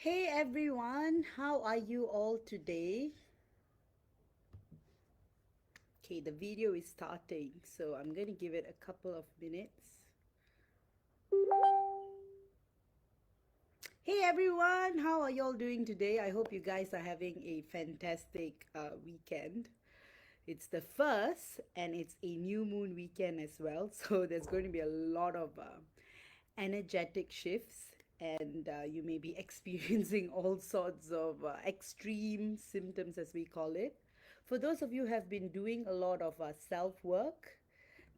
Hey everyone, how are you all today? Okay, the video is starting, so I'm going to give it a couple of minutes. Hey everyone, how are y'all doing today? I hope you guys are having a fantastic weekend. It's the first, and it's a new moon weekend as well, so there's going to be a lot of energetic shifts, and you may be experiencing all sorts of extreme symptoms, as we call it. For those of you who have been doing a lot of self work,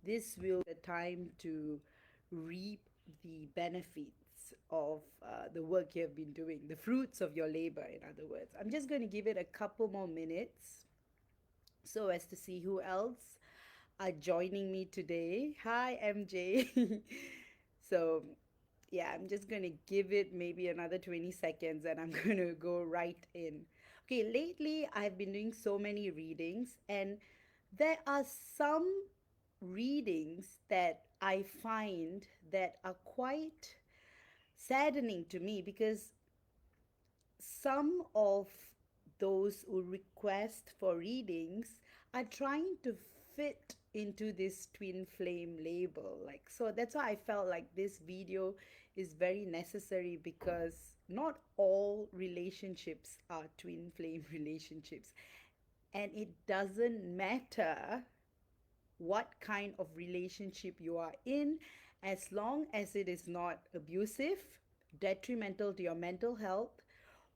this will be the time to reap the benefits of the work you have been doing, the fruits of your labor, in other words. I'm just going to give it a couple more minutes so as to see who else are joining me today. Hi, MJ. So, yeah, I'm just going to give it maybe another 20 seconds and I'm going to go right in. Okay, lately I've been doing so many readings, and there are some readings that I find that are quite saddening to me because some of those who request for readings are trying to fit into this twin flame label. Like, so that's why I felt like this video is very necessary, because not all relationships are twin flame relationships, and it doesn't matter what kind of relationship you are in, as long as it is not abusive, detrimental to your mental health,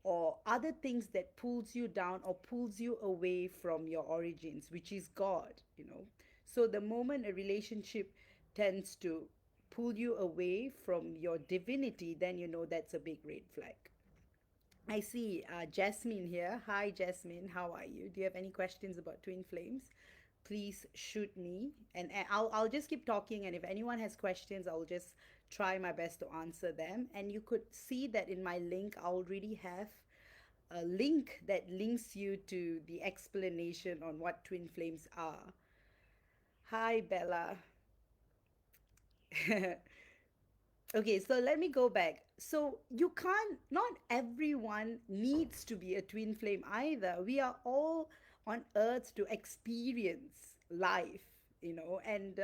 or other things that pulls you down or pulls you away from your origins, which is God. So the moment a relationship tends to pull you away from your divinity, then you know that's a big red flag. I see Jasmine here. Hi, Jasmine. How are you? Do you have any questions about twin flames? Please shoot me, and I'll just keep talking. And if anyone has questions, I'll just try my best to answer them. And you could see that in my link, I already have a link that links you to the explanation on what twin flames are. Hi, Bella. Okay, so let me go back. So you can't, not everyone needs to be a twin flame either. We are all on earth to experience life, and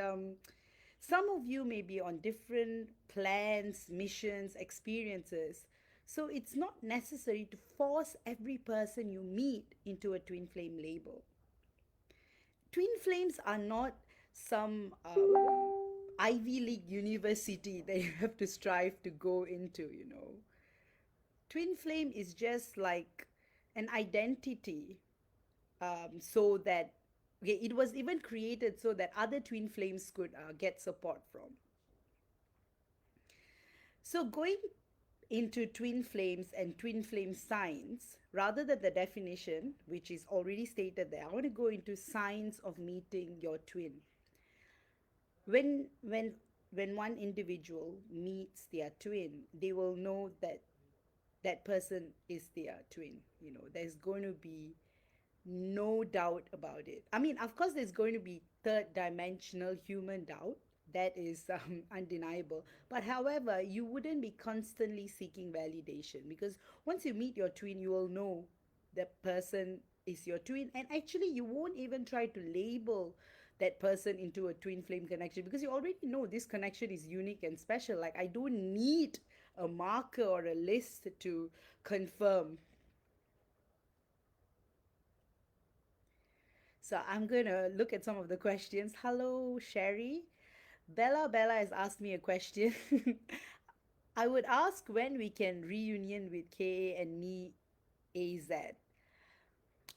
some of you may be on different plans, missions, experiences. So it's not necessary to force every person you meet into a twin flame label. Twin flames are not some Ivy League university that you have to strive to go into. Twin flame is just like an identity, so that, okay, it was even created so that other twin flames could get support from. So going into twin flames and twin flame signs, rather than the definition, which is already stated there, I want to go into signs of meeting your twin. When one individual meets their twin, they will know that that person is their twin. There's going to be no doubt about it. I mean, of course, there's going to be third dimensional human doubt. That is undeniable. But however, you wouldn't be constantly seeking validation, because once you meet your twin, you will know that person is your twin. And actually, you won't even try to label that person into a twin flame connection, because you already know this connection is unique and special. Like, I don't need a marker or a list to confirm. So I'm going to look at some of the questions. Hello, Sherry. Bella has asked me a question. I would ask when we can reunion with KA and me AZ.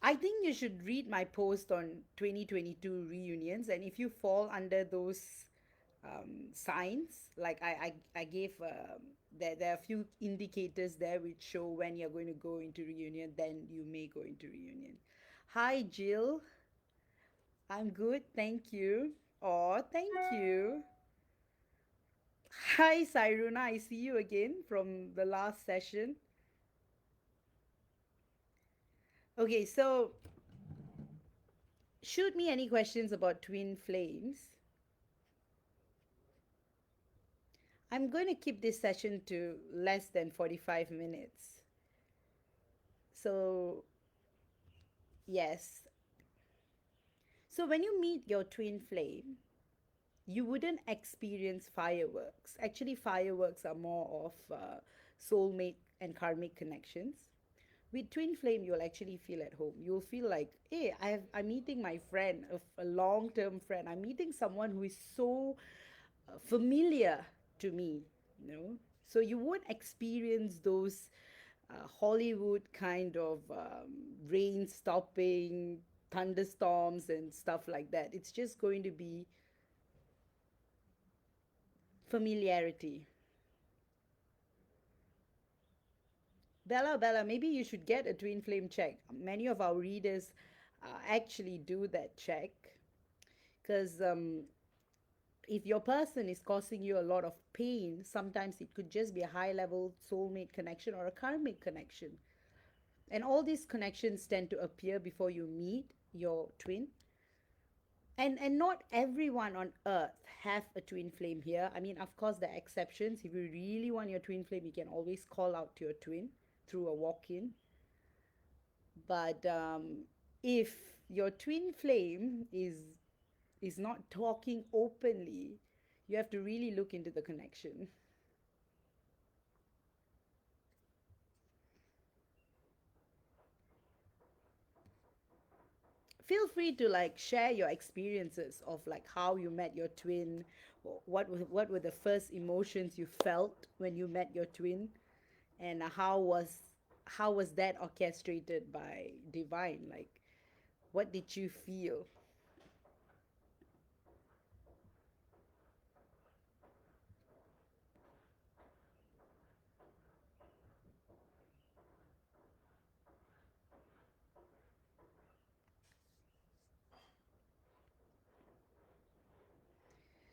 I think you should read my post on 2022 reunions, and if you fall under those signs, like I gave, there are a few indicators there which show when you're going to go into reunion, then you may go into reunion. Hi, Jill. I'm good, thank you. Oh, thank you. Hi, Sairuna. I see you again from the last session. Okay, so shoot me any questions about twin flames. I'm going to keep this session to less than 45 minutes. So, yes. So, when you meet your twin flame, you wouldn't experience fireworks. Actually, fireworks are more of soulmate and karmic connections. With twin flame, you'll actually feel at home. You'll feel like, hey, I'm meeting my friend, a long term friend. I'm meeting someone who is so familiar to me, you know. So you won't experience those Hollywood kind of rain stopping, thunderstorms, and stuff like that. It's just going to be familiarity. Bella, maybe you should get a twin flame check. Many of our readers actually do that check because if your person is causing you a lot of pain, sometimes it could just be a high level soulmate connection or a karmic connection. And all these connections tend to appear before you meet your twin. And not everyone on earth have a twin flame here. I mean, of course, there are exceptions. If you really want your twin flame, you can always call out to your twin through a walk-in. But if your twin flame is not talking openly, you have to really look into the connection. Feel free to like share your experiences of like how you met your twin, what were the first emotions you felt when you met your twin, and how was that orchestrated by divine, like what did you feel?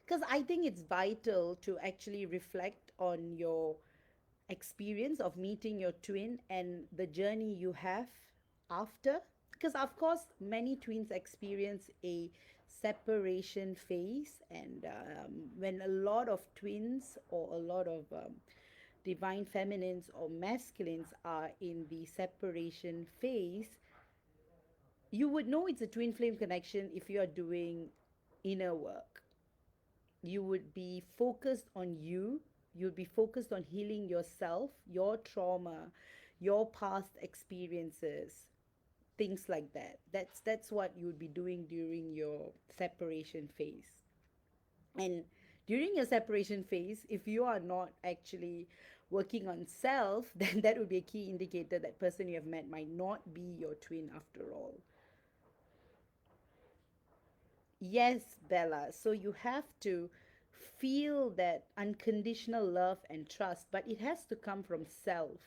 Because I think it's vital to actually reflect on your experience of meeting your twin and the journey you have after. Because, of course, many twins experience a separation phase, and when a lot of twins or a lot of divine feminines or masculines are in the separation phase, you would know it's a twin flame connection if you are doing inner work. You would be focused on you. You'd be focused on healing yourself, your trauma, your past experiences, things like that. That's what you would be doing during your separation phase. And during your separation phase, if you are not actually working on self, then that would be a key indicator that person you have met might not be your twin after all. Yes, Bella. So you have to feel that unconditional love and trust, but it has to come from self.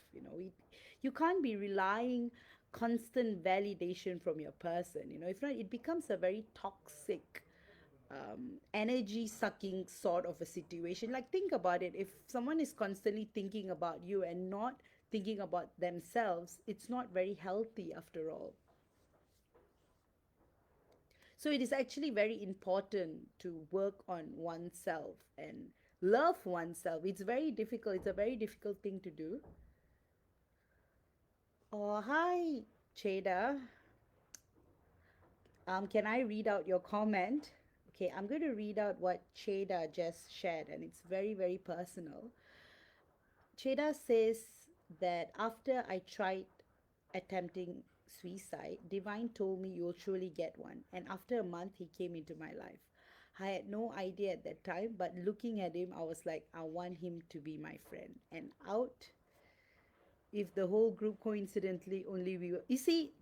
You can't be relying constant validation from your person. If not, it becomes a very toxic, energy sucking sort of a situation. Like, think about it. If someone is constantly thinking about you and not thinking about themselves, it's not very healthy after all. So it is actually very important to work on oneself and love oneself. It's very difficult. It's a very difficult thing to do. Oh, hi, Cheda. Can I read out your comment? Okay, I'm going to read out what Cheda just shared, and it's very, very personal. Cheda says that after I tried attempting suicide, Divine told me you'll surely get one. And after a month, he came into my life. I had no idea at that time, but looking at him, I was like, I want him to be my friend. And out, if the whole group coincidentally only we were. You see,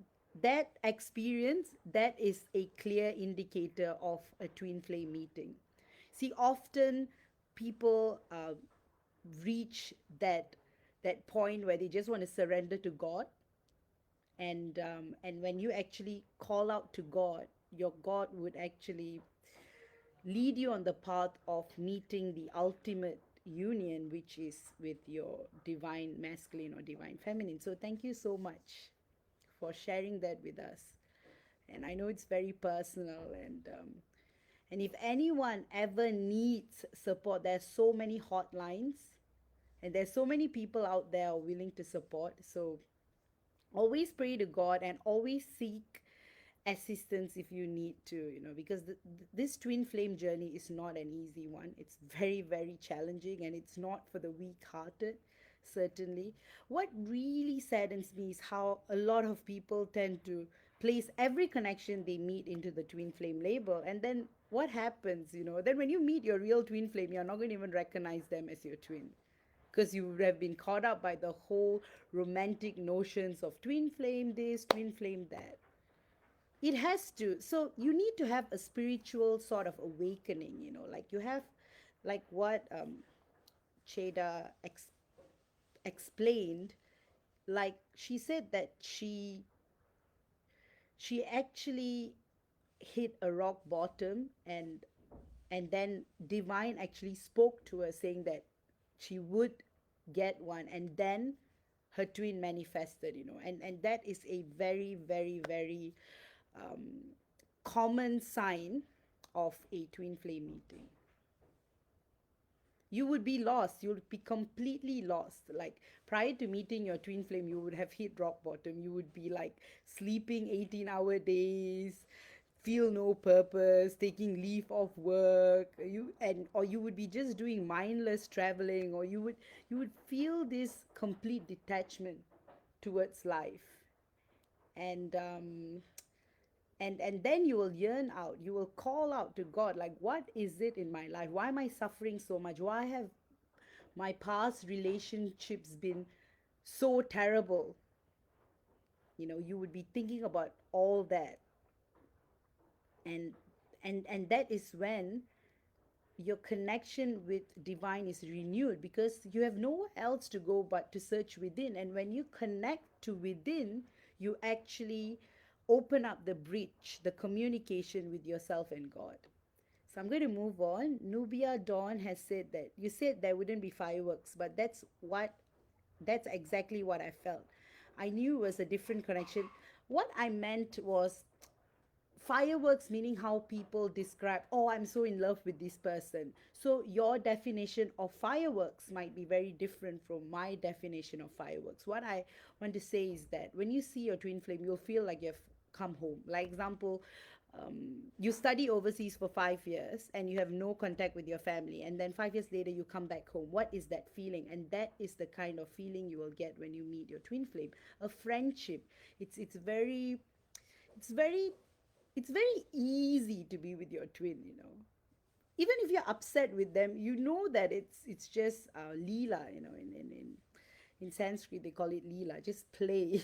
that experience, that is a clear indicator of a twin flame meeting. See, often people reach that point where they just want to surrender to God, and when you actually call out to God, your God would actually lead you on the path of meeting the ultimate union, which is with your divine masculine or divine feminine. So thank you so much for sharing that with us. And I know it's very personal, and if anyone ever needs support, there's so many hotlines, and there's so many people out there willing to support. So Always pray to God and always seek assistance if you need to, because this twin flame journey is not an easy one. It's very, very challenging, and it's not for the weak hearted, certainly. What really saddens me is how a lot of people tend to place every connection they meet into the twin flame label, and then what happens, then when you meet your real twin flame, you're not going to even recognize them as your twin, because you would have been caught up by the whole romantic notions of twin flame this, twin flame that. It has to. So you need to have a spiritual sort of awakening, like you have, like what Cheda explained. Like she said that she actually hit a rock bottom, and then divine actually spoke to her saying that she would get one, and then her twin manifested, and that is a very, very, very common sign of a twin flame meeting. You would be lost. You would be completely lost. Like prior to meeting your twin flame, you would have hit rock bottom. You would be like sleeping 18-hour days, feel no purpose, taking leave of work. Or you would be just doing mindless traveling, or you would feel this complete detachment towards life. And and then you will yearn out, you will call out to God, like, what is it in my life? Why am I suffering so much? Why have my past relationships been so terrible? You would be thinking about all that, and and that is when your connection with divine is renewed, because you have nowhere else to go but to search within. And when you connect to within, you actually open up the bridge, the communication with yourself and God. So I'm going to move on. Nubia Dawn has said that you said there wouldn't be fireworks, but that's exactly what I felt. I knew it was a different connection. What I meant was fireworks, meaning how people describe, oh, I'm so in love with this person. So your definition of fireworks might be very different from my definition of fireworks. What I want to say is that when you see your twin flame, you'll feel like you've come home. Like example, you study overseas for 5 years and you have no contact with your family, and then 5 years later you come back home. What is that feeling? And that is the kind of feeling you will get when you meet your twin flame. A friendship, it's very it's very easy to be with your twin, even if you're upset with them, that it's just lila, in Sanskrit they call it lila, just play.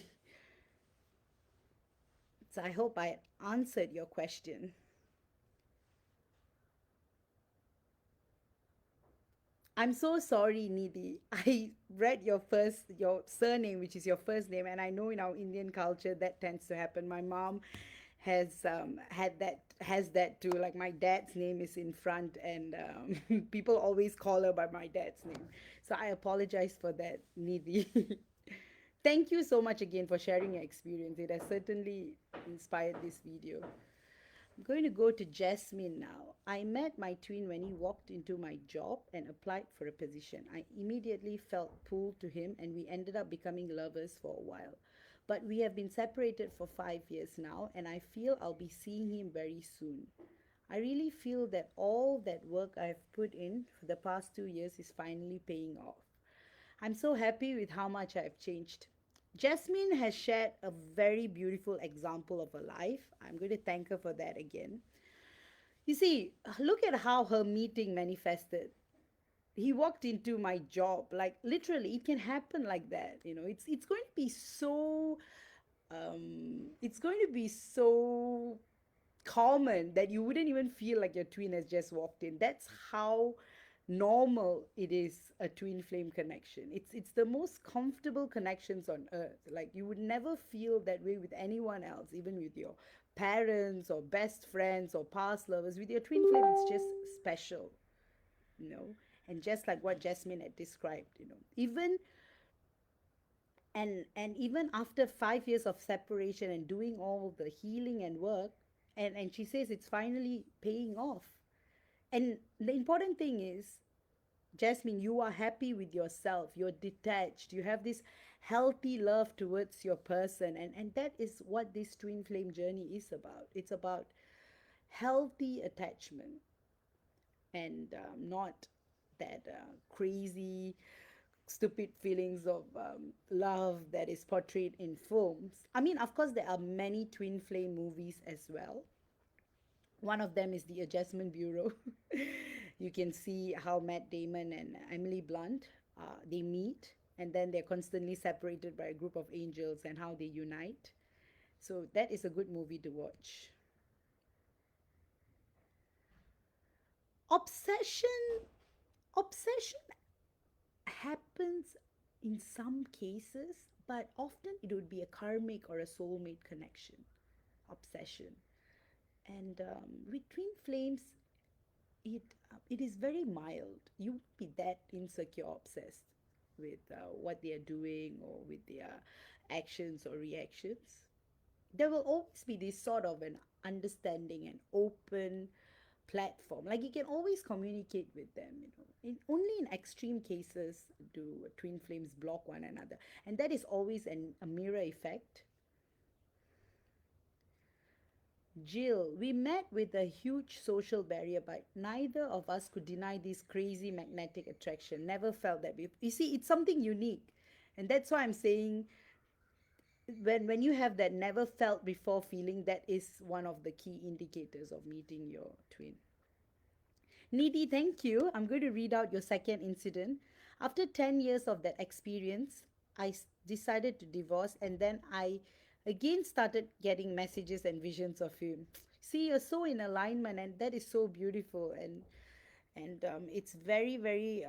So I hope I answered your question. I'm so sorry, Nidhi. I read your surname, which is your first name, and I know in our Indian culture that tends to happen. My mom has that too. Like my dad's name is in front, and people always call her by my dad's name. So I apologize for that, Nidhi. Thank you so much again for sharing your experience. It has certainly inspired this video. I'm going to go to Jasmine now. I met my twin when he walked into my job and applied for a position. I immediately felt pulled to him, and we ended up becoming lovers for a while. But we have been separated for 5 years now, and I feel I'll be seeing him very soon. I really feel that all that work I've put in for the past 2 years is finally paying off. I'm so happy with how much I've changed. Jasmine has shared a very beautiful example of her life. I'm going to thank her for that again. You see, look at how her meeting manifested. He walked into my job, like literally it can happen like that. It's going to be so common that you wouldn't even feel like your twin has just walked in. That's how normal it is, a twin flame connection. It's the most comfortable connections on earth. Like you would never feel that way with anyone else, even with your parents or best friends or past lovers. With your twin flame, it's just special, you know and just like what Jasmine had described, even after 5 years of separation and doing all the healing and work, and she says it's finally paying off. And the important thing is, Jasmine, you are happy with yourself, you're detached, you have this healthy love towards your person, and that is what this twin flame journey is about. It's about healthy attachment, and not that crazy stupid feelings of love that is portrayed in films. I mean, of course, there are many twin flame movies as well. One of them is The Adjustment Bureau. You can see how Matt Damon and Emily Blunt, they meet, and then they're constantly separated by a group of angels, and how they unite. So that is a good movie to watch. Obsession, obsession happens in some cases, but often it would be a karmic or a soulmate connection. Obsession. And with twin flames, it is very mild. You won't be that insecure, obsessed with what they are doing or with their actions or reactions. There will always be this sort of an understanding and open platform. Like you can always communicate with them. Only in extreme cases do twin flames block one another, and that is always a mirror effect. Jill, we met with a huge social barrier, but neither of us could deny this crazy magnetic attraction. Never felt that. You see, it's something unique. And that's why I'm saying when you have that never felt before feeling, that is one of the key indicators of meeting your twin. Needy, thank you. I'm going to read out your second incident. After 10 years of that experience, decided to divorce, and then I again started getting messages and visions of him. See, you're so in alignment, and that is so beautiful. And it's very, very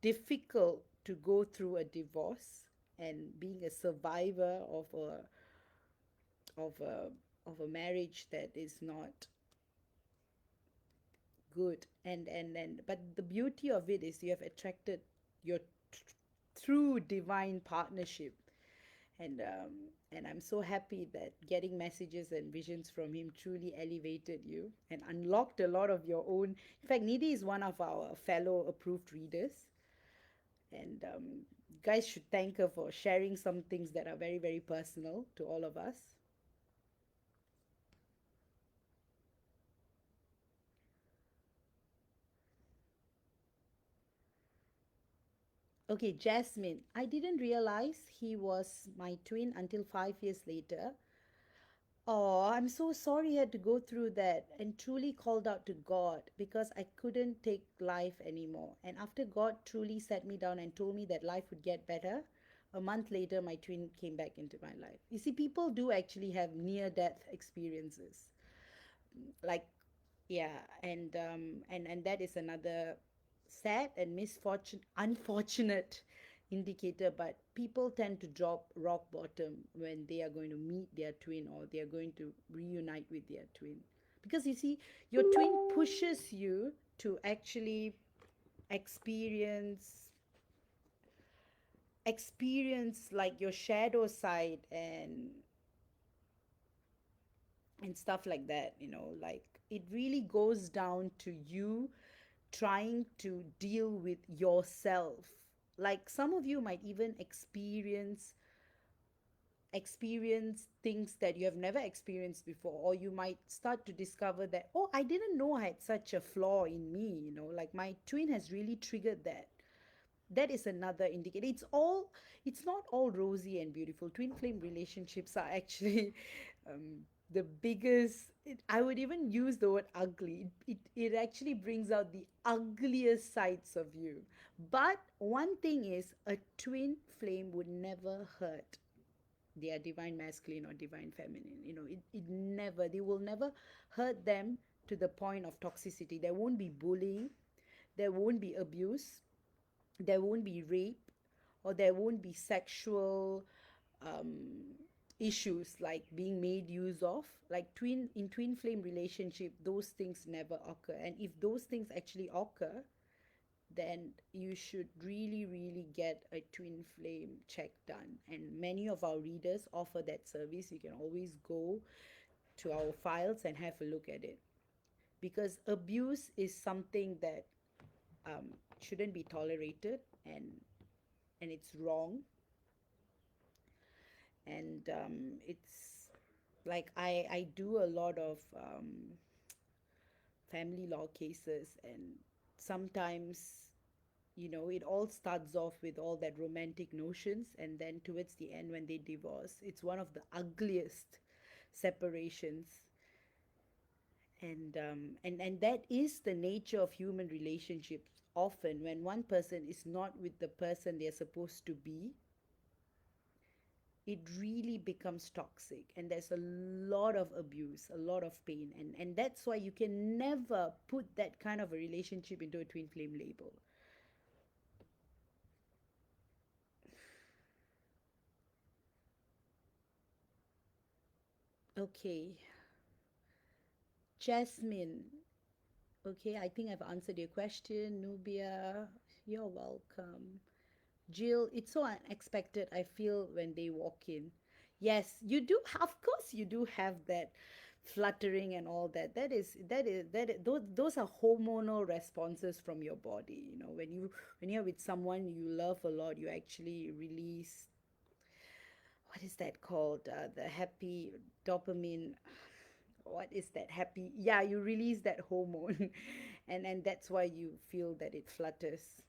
difficult to go through a divorce and being a survivor of a of a marriage that is not good. And but the beauty of it is you have attracted your true divine partnership. And I'm so happy that getting messages and visions from him truly elevated you and unlocked a lot of your own. In fact, Nidhi is one of our fellow approved readers, and you guys should thank her for sharing some things that are very, very personal to all of us. Okay, Jasmine, I didn't realize he was my twin until 5 years later. Oh, I'm so sorry I had to go through that, and truly called out to God because I couldn't take life anymore. And after God truly sat me down and told me that life would get better, a month later, my twin came back into my life. You see, people do actually have near death experiences. Like, yeah, and that is another sad and misfortune unfortunate indicator. But people tend to drop rock bottom when they are going to meet their twin, or they are going to reunite with their twin, because you see, your twin pushes you to actually experience like your shadow side, and stuff like that. Like, it really goes down to you trying to deal with yourself. Like, some of you might even experience things that you have never experienced before, or you might start to discover that, oh, I didn't know I had such a flaw in me. Like, my twin has really triggered that. That is another indicator. It's not all rosy and beautiful. Twin flame relationships are actually the biggest. I would even use the word ugly. It actually brings out the ugliest sides of you. But one thing is, a twin flame would never hurt their divine masculine or divine feminine. They will never hurt them to the point of toxicity. There won't be bullying, there won't be abuse, there won't be rape, or there won't be sexual um, issues like being made use of. Like, twin flame relationship, those things never occur. And if those things actually occur, then you should really, really get a twin flame check done. And many of our readers offer that service. You can always go to our files and have a look at it, because abuse is something that shouldn't be tolerated, and it's wrong. And it's like I do a lot of family law cases, and sometimes, it all starts off with all that romantic notions, and then towards the end, when they divorce, it's one of the ugliest separations. And that is the nature of human relationships. Often when one person is not with the person they're supposed to be, it really becomes toxic, and there's a lot of abuse, a lot of pain, and that's why you can never put that kind of a relationship into a twin flame label. Okay, Jasmine. Okay, I think I've answered your question. Nubia, you're welcome. Jill, it's so unexpected, I feel, when they walk in. Yes, you do. Of course, you do have that fluttering and all that. Those are hormonal responses from your body. When you're with someone you love a lot, you actually release, what is that called? The happy dopamine. What is that happy? Yeah, you release that hormone, and that's why you feel that it flutters.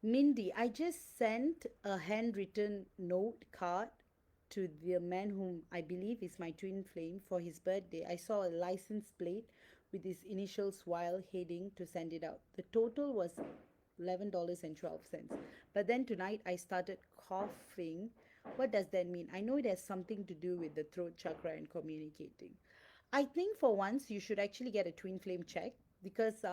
Mindy, I just sent a handwritten note card to the man whom I believe is my twin flame for his birthday. I saw a license plate with his initials while heading to send it out. The total was $11.12. But then tonight I started coughing. What does that mean? I know it has something to do with the throat chakra and communicating. I think for once you should actually get a twin flame check, because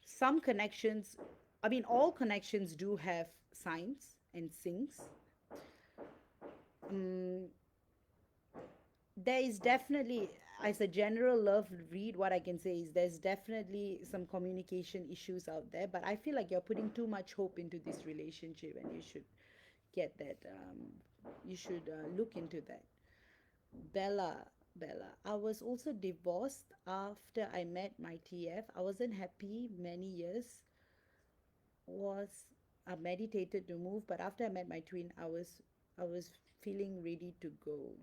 some connections, I mean, all connections do have signs and sinks. Um, there is definitely, as a general love read, what I can say is there's definitely some communication issues out there, but I feel like you're putting too much hope into this relationship, and you should get that. You should look into that. Bella, Bella. I was also divorced after I met my TF. I wasn't happy many years. Was meditated to move, but after I met my twin, I was feeling ready to go.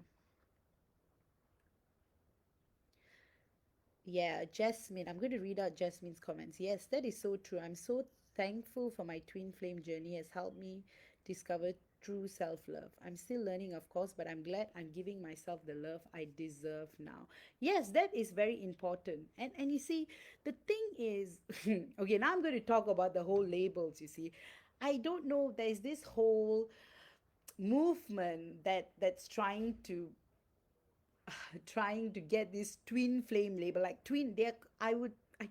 Yeah, Jasmine. I'm going to read out Jasmine's comments. Yes, that is so true. I'm so thankful for my twin flame journey. Has helped me discover true self-love. I'm still learning, of course, but I'm glad I'm giving myself the love I deserve now. Yes, that is very important. And you see, the thing is, okay, now I'm going to talk about the whole labels, you see. I don't know, there's this whole movement that's trying to get this twin flame label, like twin, there I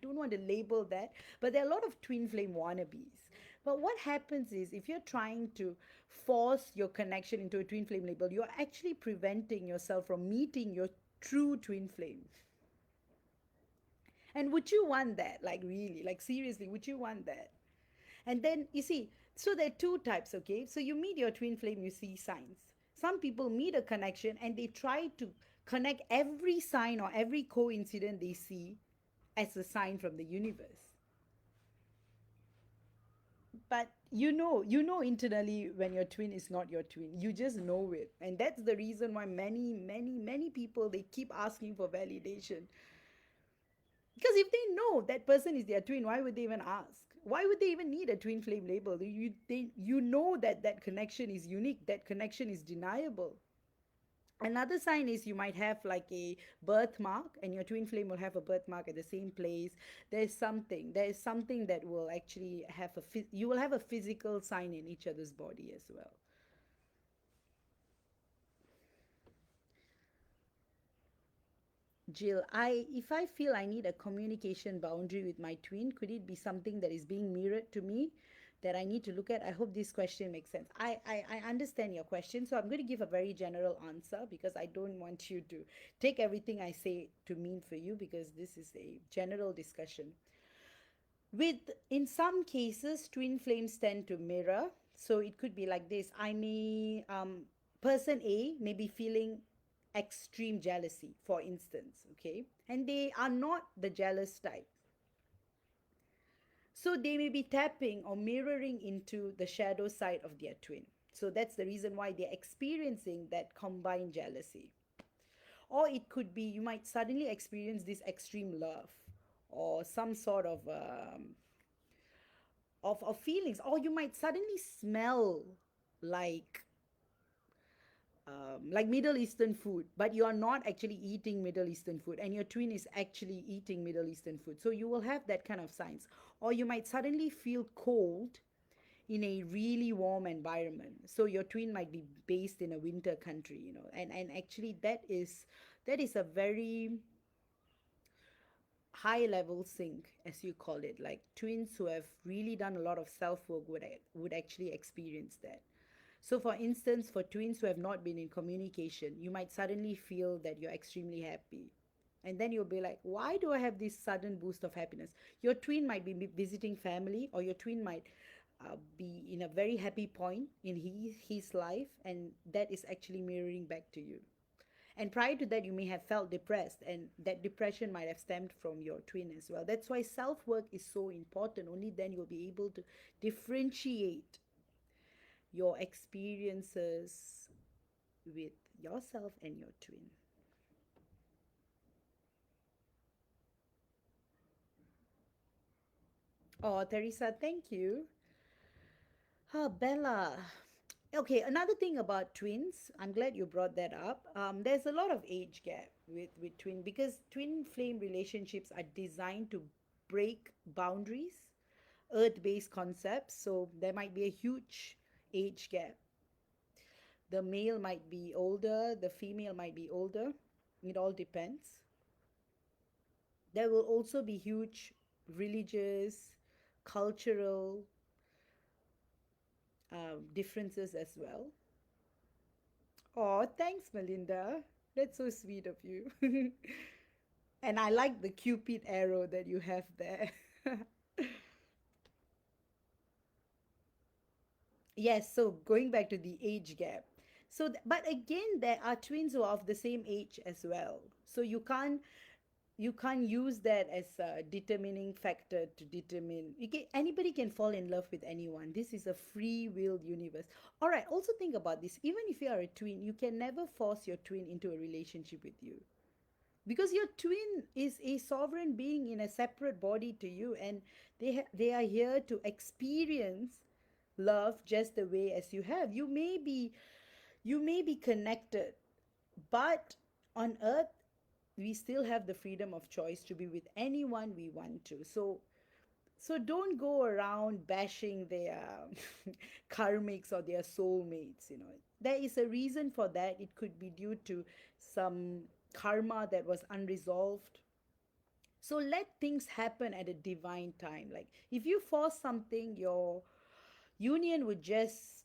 don't want to label that, but there are a lot of twin flame wannabes. But what happens is, if you're trying to force your connection into a twin flame label, you're actually preventing yourself from meeting your true twin flame. And would you want that? Like, really, like, seriously, would you want that? And then you see, so there are two types, okay? So you meet your twin flame, you see signs. Some people meet a connection and they try to connect every sign or every coincidence they see as a sign from the universe. But you know internally when your twin is not your twin. You just know it. And that's the reason why many people, they keep asking for validation. Because if they know that person is their twin, why would they even ask? Why would they even need a twin flame label? You know that that connection is unique, that connection is deniable. Another sign is you might have like a birthmark, and your twin flame will have a birthmark at the same place. There is something that will actually have you will have a physical sign in each other's body as well. Jill, if I feel I need a communication boundary with my twin, could it be something that is being mirrored to me that I need to look at? I hope this question makes sense. I understand your question, so I'm going to give a very general answer, because I don't want you to take everything I say to mean for you, because this is a general discussion. With, in some cases, twin flames tend to mirror. So it could be like this. Person A may be feeling extreme jealousy, for instance, okay? And they are not the jealous type. So they may be tapping or mirroring into the shadow side of their twin. So that's the reason why they're experiencing that combined jealousy. Or it could be you might suddenly experience this extreme love or some sort of feelings, or you might suddenly smell like like Middle Eastern food, but you are not actually eating Middle Eastern food, and your twin is actually eating Middle Eastern food. So you will have that kind of signs. Or you might suddenly feel cold in a really warm environment. So your twin might be based in a winter country, and actually that is a very high level sync, as you call it. Like twins who have really done a lot of self work would actually experience that. So, for instance, for twins who have not been in communication, you might suddenly feel that you're extremely happy. And then you'll be like, why do I have this sudden boost of happiness? Your twin might be visiting family, or your twin might be in a very happy point in his life, and that is actually mirroring back to you. And prior to that, you may have felt depressed, and that depression might have stemmed from your twin as well. That's why self work is so important. Only then you'll be able to differentiate your experiences with yourself and your twin. Oh, Teresa, thank you. Bella. Okay, another thing about twins, I'm glad you brought that up. There's a lot of age gap with twin, because twin flame relationships are designed to break boundaries, earth based concepts. So there might be a huge age gap. The male might be older, the female might be older. It all depends. There will also be huge religious, cultural differences as well. Oh, thanks, Melinda. That's so sweet of you. And I like the Cupid arrow that you have there. Yes, so going back to the age gap. So, but again, there are twins who are of the same age as well. So you can't use that as a determining factor to determine anybody can fall in love with anyone. This is a free will universe. All right, also think about this. Even if you are a twin, you can never force your twin into a relationship with you, because your twin is a sovereign being in a separate body to you, and they are here to experience love just the way as you have. You may be connected, but on earth we still have the freedom of choice to be with anyone we want to. So don't go around bashing their karmics or their soulmates. There is a reason for that. It could be due to some karma that was unresolved. So let things happen at a divine time. Like if you force something, union would just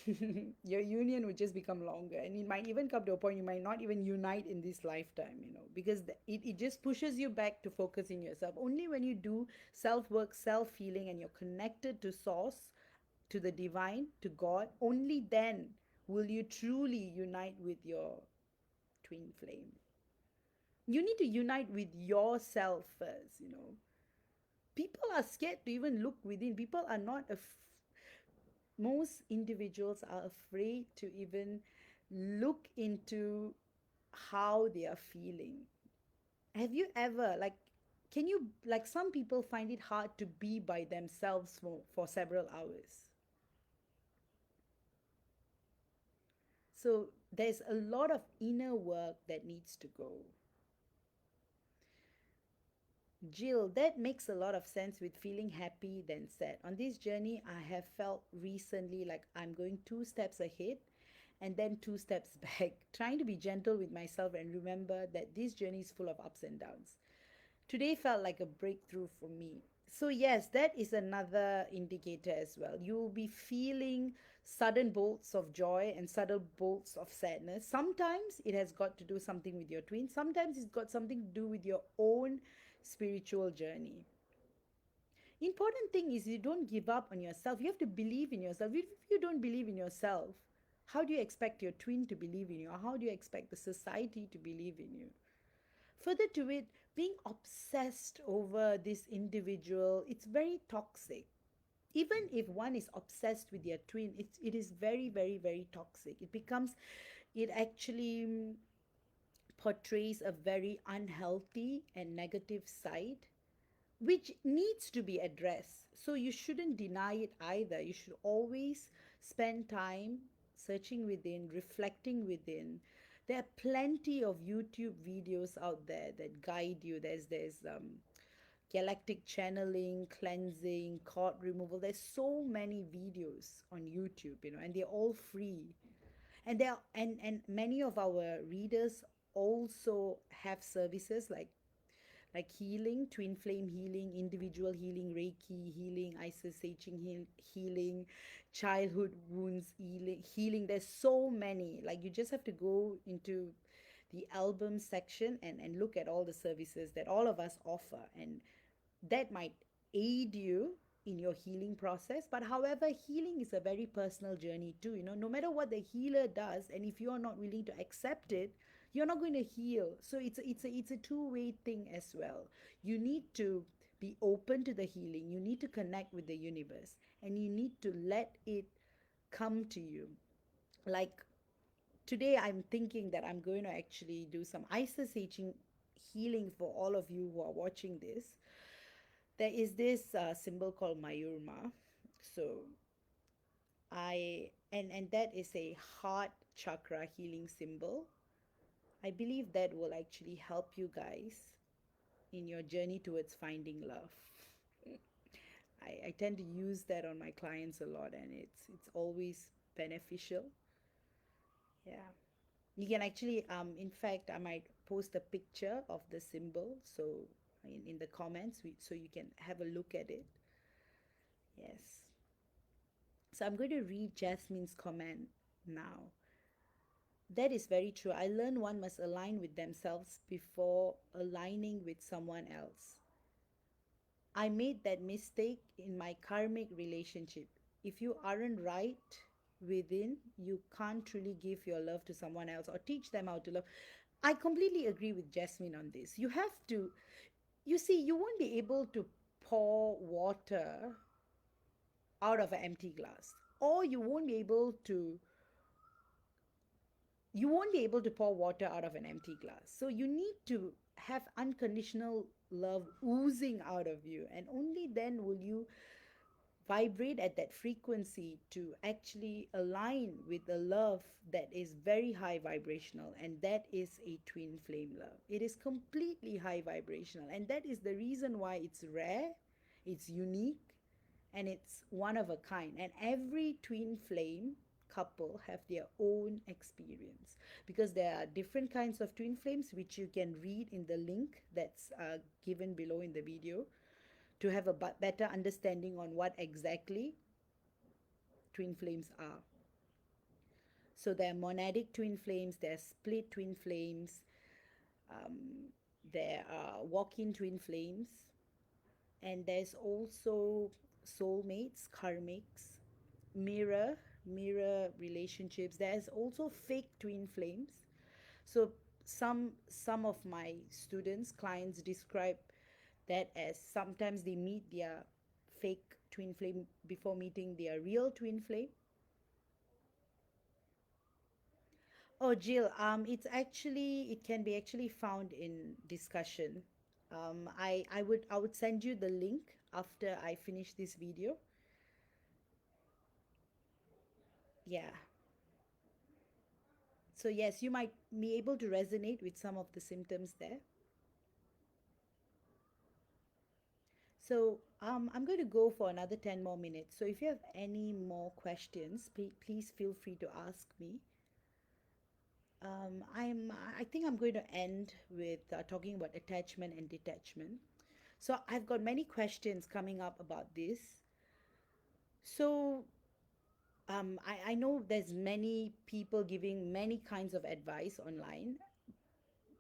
your union would just become longer, and it might even come to a point you might not even unite in this lifetime, because it just pushes you back to focusing yourself. Only when you do self work, self healing, and you're connected to source, to the divine, to God, only then will you truly unite with your twin flame. You need to unite with yourself first. People are scared to even look within. People are not Most individuals are afraid to even look into how they are feeling. Have you ever, like, can you, like, some people find it hard to be by themselves for several hours. So there's a lot of inner work that needs to go. Jill, that makes a lot of sense with feeling happy then sad. On this journey, I have felt recently like I'm going two steps ahead and then two steps back, trying to be gentle with myself and remember that this journey is full of ups and downs. Today felt like a breakthrough for me. So, yes, that is another indicator as well. You'll be feeling sudden bolts of joy and sudden bolts of sadness. Sometimes it has got to do something with your twin, sometimes it's got something to do with your own spiritual journey. Important thing is you don't give up on yourself. You have to believe in yourself. If you don't believe in yourself, How do you expect your twin to believe in you? Or how do you expect the society to believe in you? Further to it, being obsessed over this individual, it's very toxic. Even if one is obsessed with their twin, it is very, very, very toxic. It becomes, it actually portrays a very unhealthy and negative side, which needs to be addressed. So you shouldn't deny it either. You should always spend time searching within, reflecting within. There are plenty of YouTube videos out there that guide you. There's galactic channeling, cleansing, cord removal. There's so many videos on YouTube, and they're all free. And there are, and many of our readers also have services like healing, twin flame healing, individual healing, Reiki healing, Isis Seichim healing, childhood wounds healing. There's so many. Like you just have to go into the album section and look at all the services that all of us offer. And that might aid you in your healing process. But however, healing is a very personal journey too. No matter what the healer does, and if you are not willing to accept it, you're not going to heal. So it's a two-way thing as well. You need to be open to the healing. You need to connect with the universe, and you need to let it come to you. Like today, I'm thinking that I'm going to actually do some Isis aging healing for all of you who are watching this. There is this symbol called Mayurma. So and that is a heart chakra healing symbol. I believe that will actually help you guys in your journey towards finding love. I tend to use that on my clients a lot, and it's always beneficial. Yeah. You can actually, in fact, I might post a picture of the symbol so in the comments so you can have a look at it. Yes. So I'm going to read Jasmine's comment now. That is very true. I learned one must align with themselves before aligning with someone else. I made that mistake in my karmic relationship. If you aren't right within, you can't truly give your love to someone else or teach them how to love. I completely agree with Jasmine on this. You have to, you see, you won't be able to pour water out of an empty glass, or you won't be able to pour water out of an empty glass. So you need to have unconditional love oozing out of you, and only then will you vibrate at that frequency to actually align with the love that is very high vibrational, and that is a twin flame love. It is completely high vibrational, and that is the reason why it's rare, it's unique, and it's one of a kind. And every twin flame couple have their own experience, because there are different kinds of twin flames, which you can read in the link that's given below in the video, to have a better understanding on what exactly twin flames are. So there are monadic twin flames, there are split twin flames, um, there are walk-in twin flames, and there's also soulmates, karmics, mirror relationships. There's also fake twin flames. So some of my students, clients describe that as sometimes they meet their fake twin flame before meeting their real twin flame. Oh, Jill, it can be actually found in discussion. I would send you the link after I finish this video. Yeah. So yes, you might be able to resonate with some of the symptoms there. So I'm going to go for another 10 more minutes. So if you have any more questions, please feel free to ask me. I think I'm going to end with talking about attachment and detachment. So I've got many questions coming up about this. So I know there's many people giving many kinds of advice online.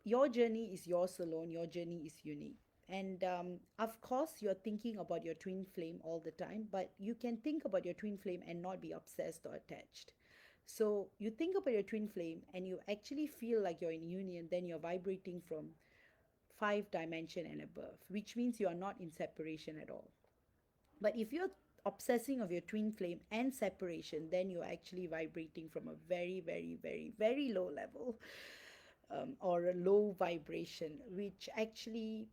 Your journey is yours alone. Your journey is unique. And of course, you're thinking about your twin flame all the time, but you can think about your twin flame and not be obsessed or attached. So you think about your twin flame and you actually feel like you're in union, then you're vibrating from five dimension and above, which means you are not in separation at all. But if you're obsessing of your twin flame and separation, then you're actually vibrating from a very, very, very, very low level, or a low vibration, which actually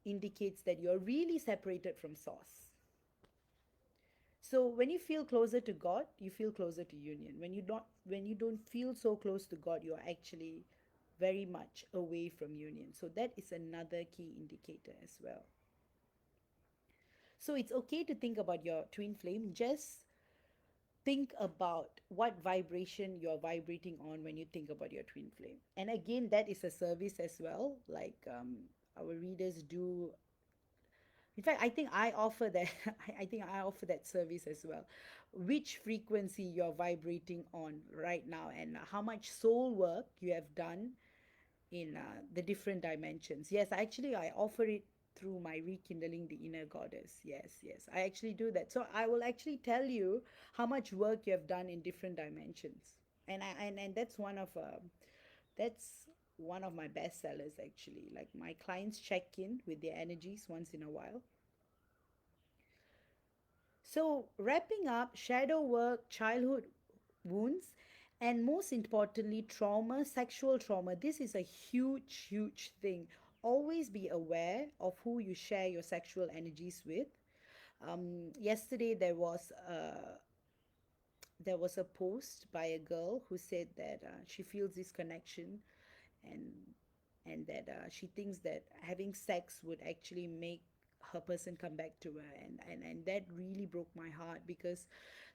indicates that you're really separated from source. So when you feel closer to God, you feel closer to union. When you don't feel so close to God, you're actually very much away from union. So that is another key indicator as well. So it's okay to think about your twin flame. Just think about what vibration you're vibrating on when you think about your twin flame. And again, that is a service as well. Like, our readers do. In fact, I think I offer that. I think I offer that service as well. Which frequency you're vibrating on right now, and how much soul work you have done in the different dimensions. Yes, actually, I offer it through my Rekindling the Inner Goddess. Yes, yes, I actually do that. So I will actually tell you how much work you have done in different dimensions, and that's one of my best sellers actually. Like, my clients check in with their energies once in a while. So, wrapping up, shadow work, childhood wounds, and most importantly, trauma, sexual trauma. This is a huge, huge thing. Always be aware of who you share your sexual energies with. Yesterday, there was a post by a girl who said that she feels this connection, and that she thinks that having sex would actually make her person come back to her, and that really broke my heart, because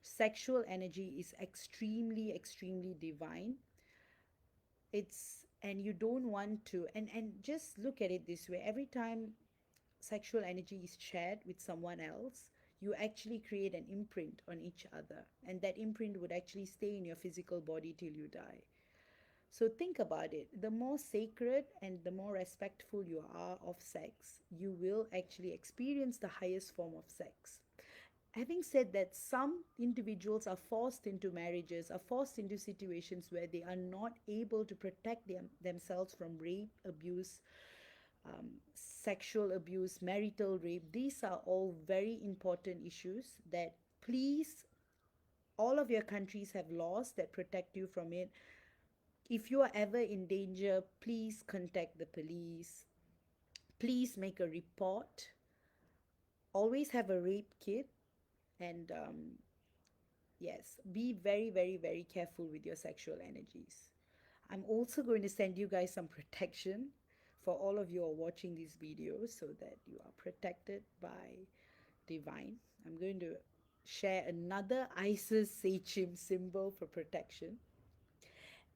sexual energy is extremely, extremely divine. It's And you don't want to, and just look at it this way: every time sexual energy is shared with someone else, you actually create an imprint on each other, and that imprint would actually stay in your physical body till you die. So think about it. The more sacred and the more respectful you are of sex, you will actually experience the highest form of sex. Having said that, some individuals are forced into marriages, are forced into situations where they are not able to protect themselves from rape, abuse, sexual abuse, marital rape. These are all very important issues that, please, all of your countries have laws that protect you from it. If you are ever in danger, please contact the police. Please make a report. Always have a rape kit. And yes, be very, very, very careful with your sexual energies. I'm also going to send you guys some protection for all of you who are watching these videos, so that you are protected by divine. I'm going to share another Isis Seichim symbol for protection.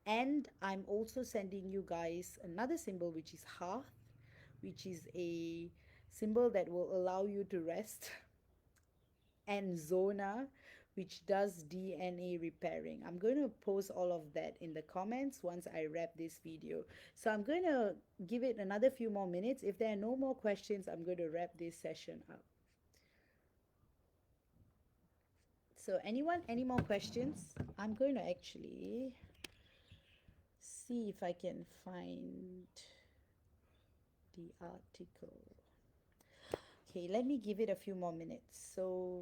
And I'm also sending you guys another symbol, which is Hearth, which is a symbol that will allow you to rest, and Zona, which does DNA repairing. I'm going to post all of that in the comments once I wrap this video. So I'm going to give it another few more minutes. If there are no more questions, I'm going to wrap this session up. So anyone, any more questions? I'm going to actually see if I can find the article. Okay, let me give it a few more minutes. So,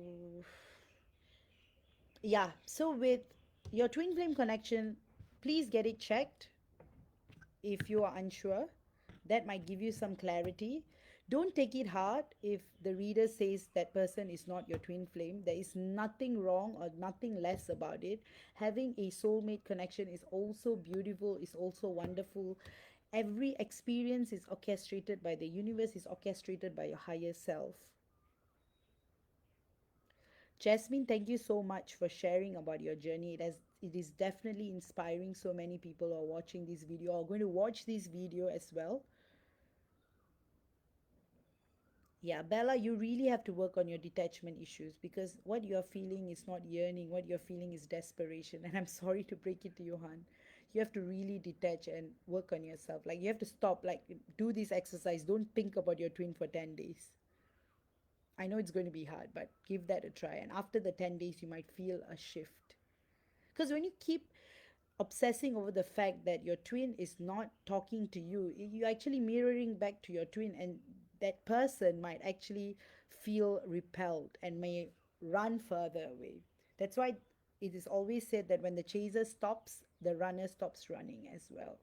yeah, so with your twin flame connection, please get it checked if you are unsure. That might give you some clarity. Don't take it hard if the reader says that person is not your twin flame. There is nothing wrong or nothing less about it. Having a soulmate connection is also beautiful, is also wonderful. Every experience is orchestrated by the universe, is orchestrated by your higher self. Jasmine, thank you so much for sharing about your journey. It is definitely inspiring. So many people are watching this video, are going to watch this video as well. Yeah, Bella, you really have to work on your detachment issues, because what you're feeling is not yearning, what you're feeling is desperation. And I'm sorry to break it to you, Han. You have to really detach and work on yourself. Like, you have to stop, like, do this exercise. Don't think about your twin for 10 days. I know it's going to be hard, but give that a try. And after the 10 days, you might feel a shift. Because when you keep obsessing over the fact that your twin is not talking to you. You're actually mirroring back to your twin, and that person might actually feel repelled and may run further away. That's why it is always said that when the chaser stops, the runner stops running as well.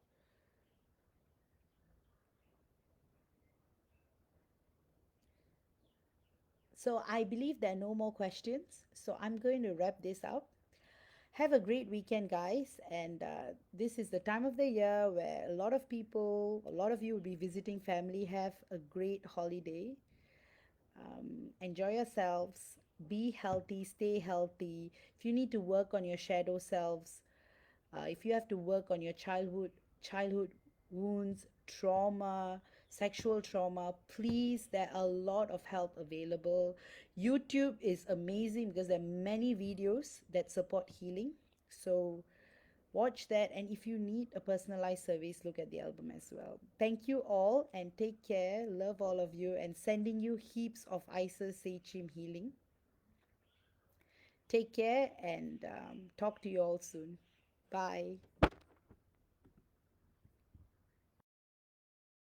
So I believe there are no more questions. So I'm going to wrap this up. Have a great weekend, guys. And this is the time of the year where a lot of people, a lot of you will be visiting family. Have a great holiday. Enjoy yourselves. Be healthy. Stay healthy. If you need to work on your shadow selves, if you have to work on your childhood wounds, trauma, sexual trauma, please, there are a lot of help available. YouTube is amazing because there are many videos that support healing. So watch that, and if you need a personalized service, look at the album as well. Thank you all and take care. Love all of you, and sending you heaps of Isis Seichim healing. Take care, and talk to you all soon. Bye.